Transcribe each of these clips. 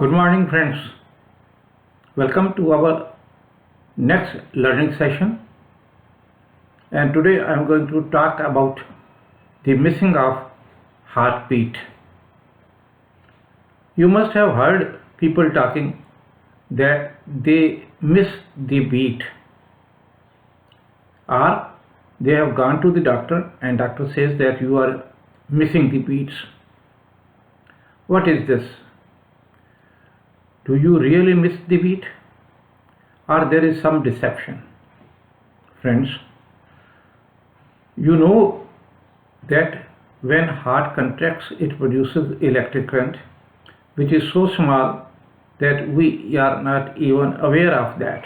Good morning, friends. Welcome to our next learning session. And today I am going to talk about the missing of heartbeat. You must have heard people talking that they miss the beat, or they have gone to the doctor and doctor says that you are missing the beats. What is this? Do you really miss the beat, or there is some deception? Friends, you know that when heart contracts, it produces electric current, which is so small that we are not even aware of that.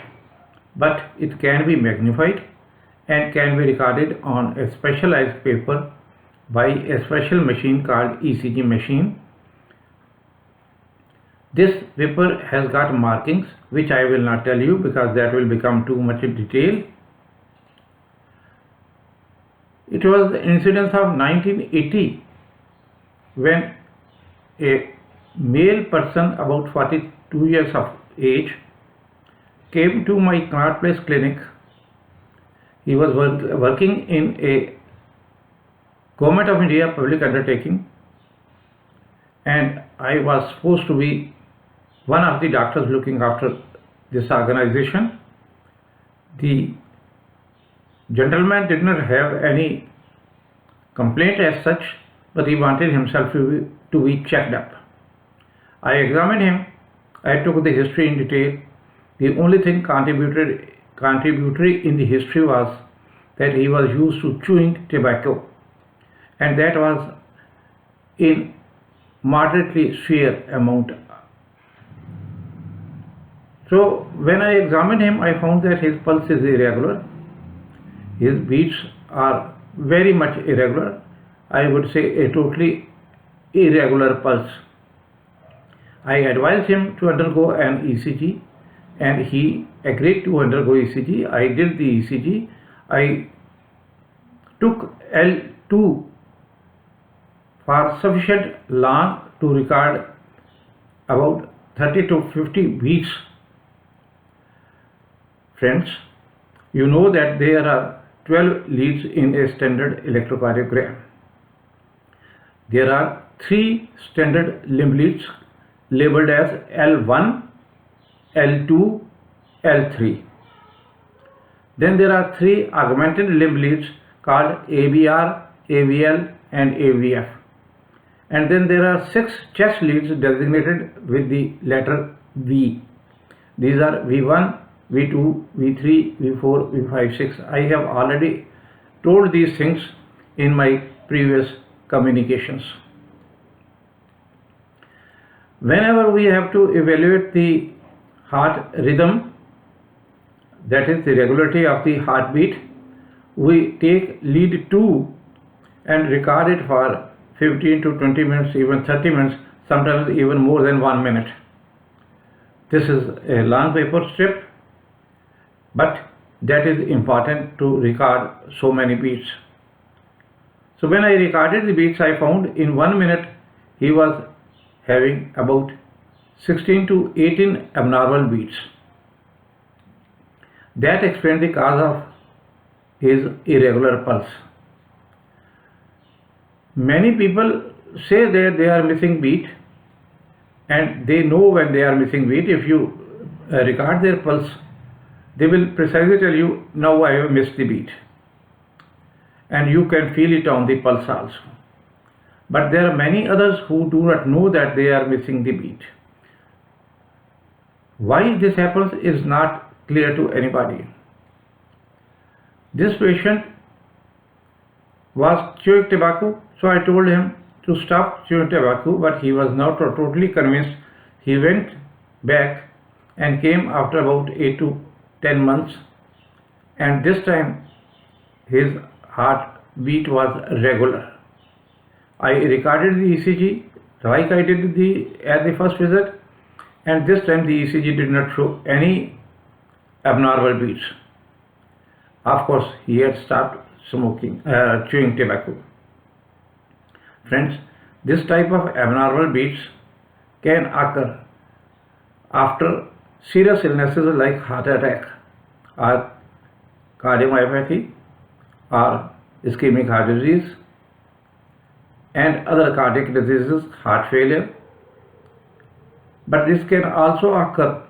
But it can be magnified and can be recorded on a specialized paper by a special machine called ECG machine. This paper has got markings which I will not tell you because that will become too much in detail. It was the incident of 1980 when a male person about 42 years of age came to my Connaught Place clinic. He was working in a Government of India public undertaking, and I was supposed to be one of the doctors looking after this organization. The gentleman did not have any complaint as such, but he wanted himself to be checked up. I examined him. I took the history in detail. The only thing contributory in the history was that he was used to chewing tobacco, and that was in moderately severe amount. So when I examined him, I found that his pulse is irregular. His beats are very much irregular. I would say a totally irregular pulse. I advised him to undergo an ECG, and he agreed to undergo ECG. I did the ECG. I took L2 for sufficient long to record about 30 to 50 beats. Friends, you know that there are 12 leads in a standard electrocardiogram. There are 3 standard limb leads labeled as L1, L2, L3. Then there are 3 augmented limb leads called AVR, AVL and AVF. And then there are 6 chest leads designated with the letter V. These are V1, V2, V3, V4, V5, 6. I have already told these things in my previous communications. Whenever we have to evaluate the heart rhythm, that is the regularity of the heartbeat, we take lead 2 and record it for 15 to 20 minutes, even 30 minutes, sometimes even more than 1 minute. This is a long paper strip, but that is important to record so many beats. So when I recorded the beats, I found in 1 minute he was having about 16 to 18 abnormal beats. That explains the cause of his irregular pulse. Many people say that they are missing beat, and they know when they are missing beat. If you record their pulse, they will precisely tell you, now I have missed the beat. And you can feel it on the pulse also. But there are many others who do not know that they are missing the beat. Why this happens is not clear to anybody. This patient was chewing tobacco, so I told him to stop chewing tobacco, but he was not totally convinced. He went back and came after about 8 to 10 months, and this time his heartbeat was regular. I recorded the ECG like I did at the first visit, and this time the ECG did not show any abnormal beats. Of course, he had stopped chewing tobacco. Friends, this type of abnormal beats can occur after serious illnesses like heart attack or cardiomyopathy or ischemic heart disease and other cardiac diseases, heart failure. But this can also occur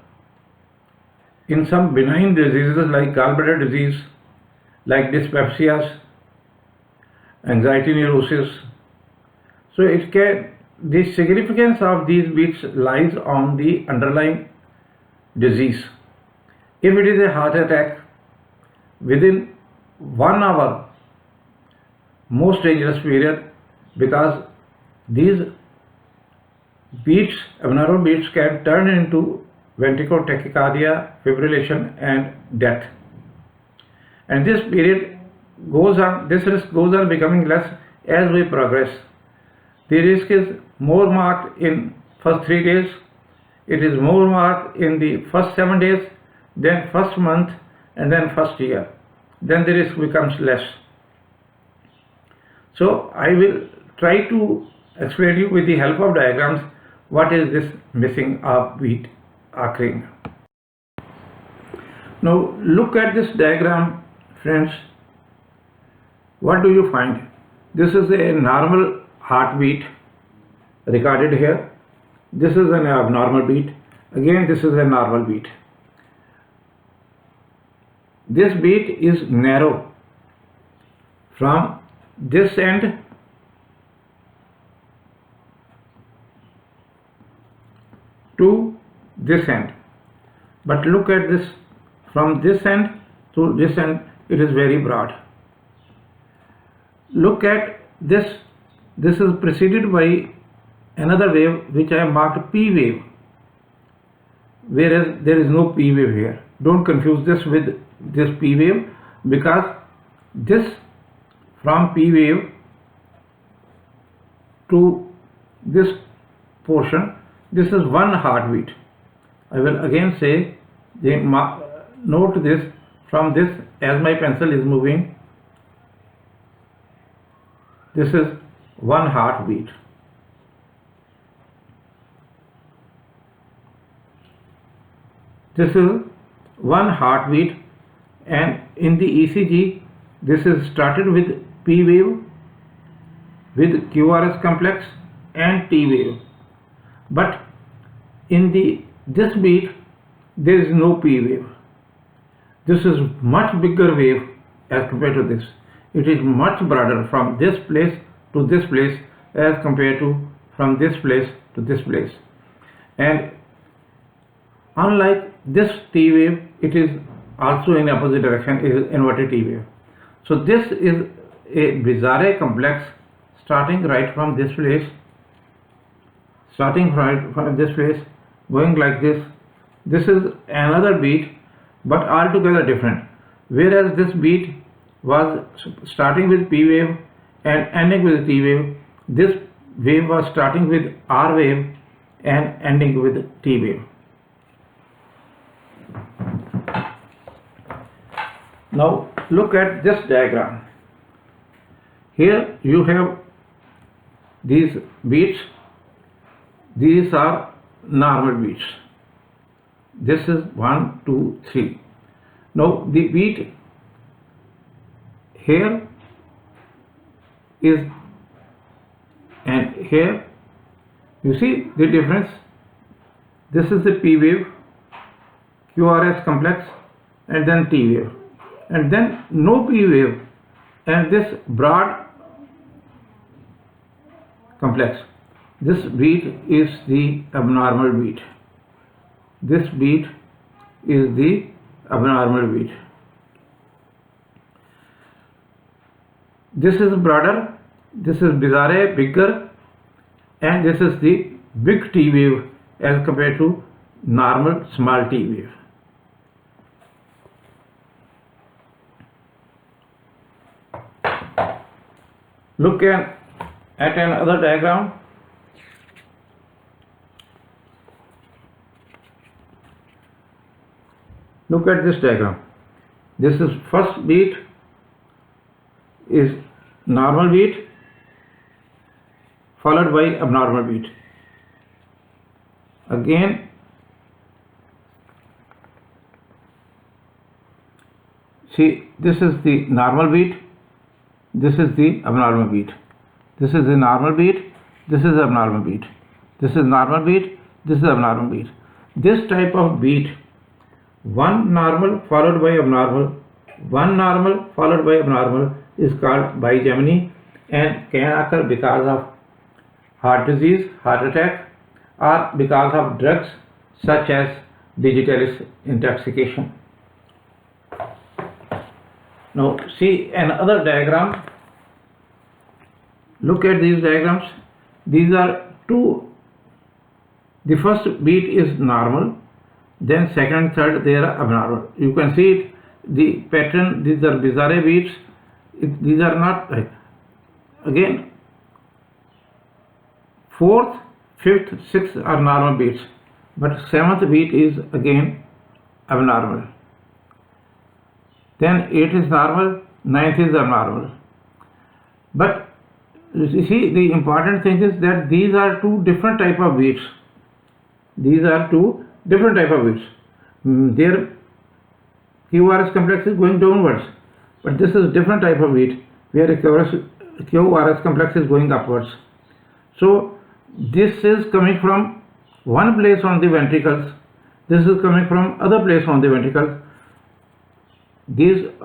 in some benign diseases like gallbladder disease, like dyspepsia, anxiety neurosis. So the significance of these beats lies on the underlying disease. If it is a heart attack, within 1 hour, most dangerous period, because these beats, abnormal beats, can turn into ventricular tachycardia, fibrillation and death. And this period goes on, this risk goes on becoming less as we progress. The risk is more marked in first 3 days, it is more marked in the first 7 days, then first month and then first year. Then the risk becomes less. So I will try to explain you with the help of diagrams what is this missing of beat occurring. Now look at this diagram, friends. What do you find? This is a normal heartbeat recorded here. This is an abnormal beat. Again, this is a normal beat. This beat is narrow from this end to this end. But look at this, from this end to this end, it is very broad. Look at this. This is preceded by another wave which I marked P wave, whereas there is no P wave here. Don't confuse this with this P wave, because this, from P wave to this portion, this is one heartbeat. I will again say, note this, from this, as my pencil is moving, this is one heartbeat. This is one heartbeat, and in the ECG this is started with P wave, with QRS complex and T wave, but in this beat there is no P wave. This is much bigger wave as compared to this. It is much broader from this place to this place as compared to from this place to this place. And unlike this T wave, it is also in opposite direction, it is inverted T wave. So this is a bizarre complex starting right from this place, going like this. This is another beat, but altogether different. Whereas this beat was starting with P wave and ending with T wave, this wave was starting with R wave and ending with T wave. Now look at this diagram. Here you have these beats. These are normal beats. This is 1, 2, 3. Now the beat here is, and here, you see the difference. This is the P wave, QRS complex, and then T wave, and then no P wave, and this broad complex. This beat is the abnormal beat. This beat is the abnormal beat. This is broader, this is bizarre, bigger, and this is the big T wave as compared to normal small T wave. Look at another diagram. Look at this diagram. This is first beat is normal beat followed by abnormal beat. Again See, this is the normal beat, this is the abnormal beat. This is the normal beat, this is abnormal beat. This is normal beat, this is abnormal beat. This type of beat, one normal followed by abnormal, one normal followed by abnormal, is called bigeminy and can occur because of heart disease, heart attack, or because of drugs such as digitalis intoxication. Now see another diagram. Look at these diagrams. These are two. The first beat is normal, then second, third, they are abnormal. You can see it, the pattern. These are bizarre beats. These are not again. Fourth, fifth, sixth are normal beats, but seventh beat is again abnormal. Then 8 is normal, 9th is abnormal. But you see, the important thing is that these are two different type of beats. These are two different type of beats. Their QRS complex is going downwards, but this is different type of beat where QRS complex is going upwards. So this is coming from one place on the ventricles. This is coming from other place on the ventricles.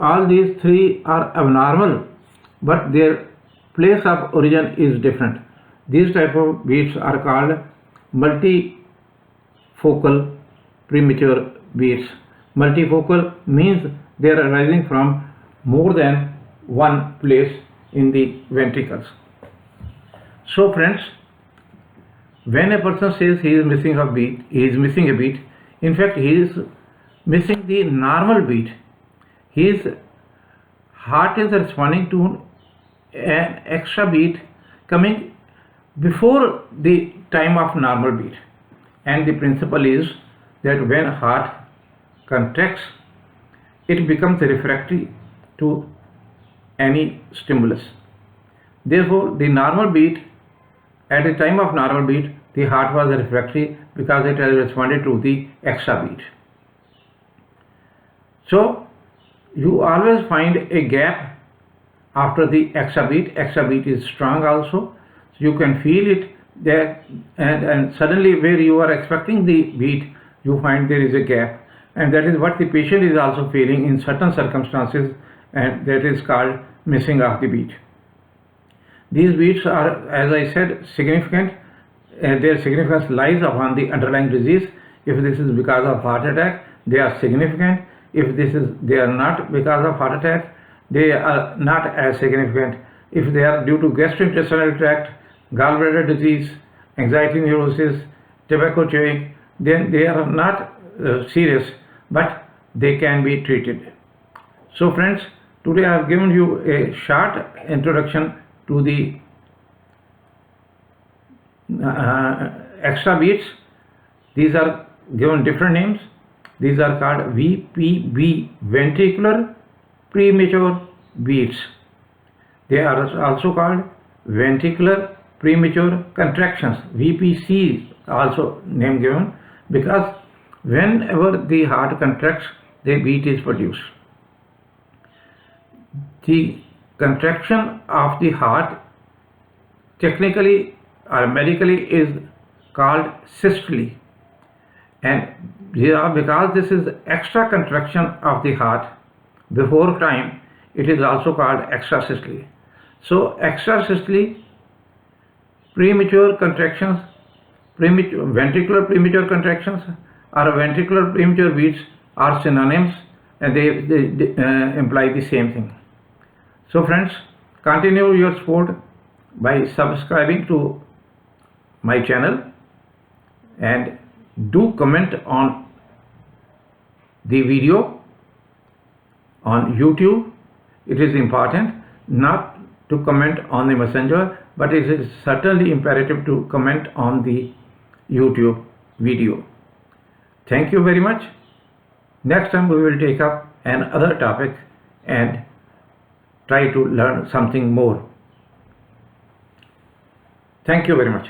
All these three are abnormal, but their place of origin is different. These type of beats are called multifocal premature beats. Multifocal means they are arising from more than one place in the ventricles. So friends, when a person says he is missing a beat, in fact he is missing the normal beat. His heart is responding to an extra beat coming before the time of normal beat. And the principle is that when heart contracts, it becomes refractory to any stimulus. Therefore, the normal beat, at the time of normal beat, the heart was refractory because it has responded to the extra beat. So, you always find a gap after the extra beat. Extra beat is strong also. So you can feel it there, and suddenly where you are expecting the beat, you find there is a gap. And that is what the patient is also feeling in certain circumstances, and that is called missing of the beat. These beats are, as I said, significant, and their significance lies upon the underlying disease. If this is because of heart attack, they are significant. If they are not because of heart attack, they are not as significant. If they are due to gastrointestinal tract, gallbladder disease, anxiety neurosis, tobacco chewing, then they are not serious, but they can be treated. So friends, today I have given you a short introduction to the extra beats. These are given different names. These are called VPB, ventricular premature beats. They are also called ventricular premature contractions, VPC, also name given, because whenever the heart contracts, the beat is produced. The contraction of the heart technically or medically is called systole, and because this is extra contraction of the heart before time, it is also called extrasystole. So extrasystole, premature contractions, ventricular premature contractions or ventricular premature beats are synonyms, and they imply the same thing. So friends, continue your support by subscribing to my channel, and do comment on the video on YouTube. It is important not to comment on the messenger, but it is certainly imperative to comment on the YouTube video. Thank you very much. Next time we will take up another topic and try to learn something more. Thank you very much.